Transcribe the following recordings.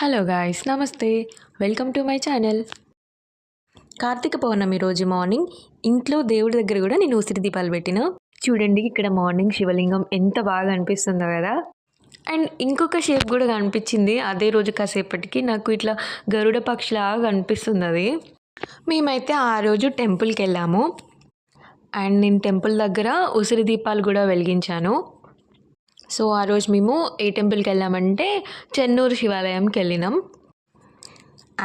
Hello guys, నమస్తే. Welcome to my channel. Karthika Pournami రోజు morning ఇంట్లో దేవుడి దగ్గర కూడా నేను ఉసిరి దీపాలు పెట్టిన. చూడండి, ఇక్కడ మార్నింగ్ శివలింగం ఎంత బాగా అనిపిస్తుందో కదా. అండ్ ఇంకొక షేప్ కూడా కనిపించింది అదే రోజు. కాసేపటికి నాకు ఇట్లా గరుడ పక్షిలాగా కనిపిస్తుంది అది. మేమైతే ఆ రోజు టెంపుల్కి వెళ్ళాము. అండ్ నేను టెంపుల్ దగ్గర ఉసిరి దీపాలు కూడా వెలిగించాను. సో ఆ రోజు మేము ఏ టెంపుల్కి వెళ్ళామంటే చెన్నూరు శివాలయంకి వెళ్ళినాం.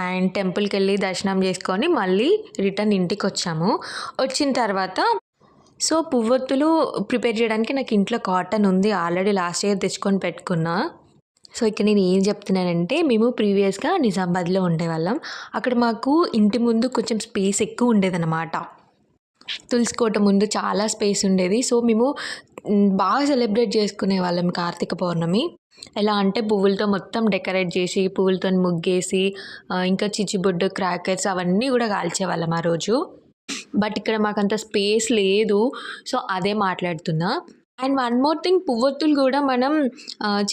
అండ్ టెంపుల్కి వెళ్ళి దర్శనం చేసుకొని మళ్ళీ రిటర్న్ ఇంటికి వచ్చాము. వచ్చిన తర్వాత సో పువ్వొత్తులు ప్రిపేర్ చేయడానికి నాకు ఇంట్లో కాటన్ ఉంది, ఆల్రెడీ లాస్ట్ ఇయర్ తెచ్చుకొని పెట్టుకున్నా. సో ఇక్కడ నేను ఏం చెప్తున్నానంటే, మేము ప్రీవియస్గా నిజామాబాద్లో ఉండేవాళ్ళం. అక్కడ మాకు ఇంటి ముందు కొంచెం స్పేస్ ఎక్కువ ఉండేదన్నమాట. తులసి కోట ముందు చాలా స్పేస్ ఉండేది. సో మేము బాగా సెలబ్రేట్ చేసుకునే వాళ్ళం కార్తీక పౌర్ణమి. ఎలా అంటే పువ్వులతో మొత్తం డెకరేట్ చేసి, పువ్వులతో ముగ్గేసి, ఇంకా చిచ్చుబుడ్డు, క్రాకర్స్ అవన్నీ కూడా కాల్చేవాళ్ళం ఆ రోజు. బట్ ఇక్కడ మాకంత స్పేస్ లేదు. సో అదే మాట్లాడుతున్నా. అండ్ వన్ మోర్ థింగ్, పువ్వొత్తులు కూడా మనం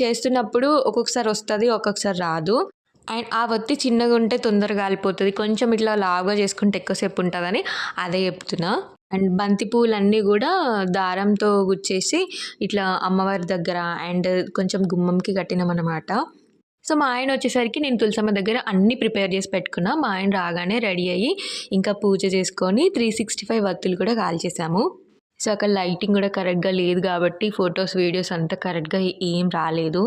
చేస్తున్నప్పుడు ఒక్కొక్కసారి వస్తుంది, ఒక్కొక్కసారి రాదు. అండ్ ఆ ఒత్తి చిన్నగా ఉంటే తొందరగా కాలిపోతుంది, కొంచెం ఇట్లా లావుగా చేసుకుంటే ఎక్కువసేపు ఉంటుందని అదే చెప్తున్నా. అండ్ బంతి పువ్వులన్నీ కూడా దారంతో గుచ్చేసి ఇట్లా అమ్మవారి దగ్గర అండ్ కొంచెం గుమ్మంకి కట్టినామన్నమాట. సో మా ఆయన వచ్చేసరికి నేను తులసమ్మ దగ్గర అన్నీ ప్రిపేర్ చేసి పెట్టుకున్నా. మా ఆయన రాగానే రెడీ అయ్యి ఇంకా పూజ చేసుకొని 365 వత్తులు కూడా కాల్చేసాము. సో అక్కడ లైటింగ్ కూడా కరెక్ట్గా లేదు కాబట్టి ఫొటోస్, వీడియోస్ అంతా కరెక్ట్గా ఏం రాలేదు.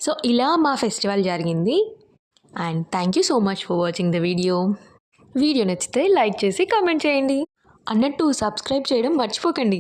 సో ఇలా మా ఫెస్టివల్ జరిగింది. And thank you so much for watching the video. Video నచ్చితే లైక్ చేసి కామెంట్ చేయండి. అన్నట్టు సబ్స్క్రైబ్ చేయడం మర్చిపోకండి.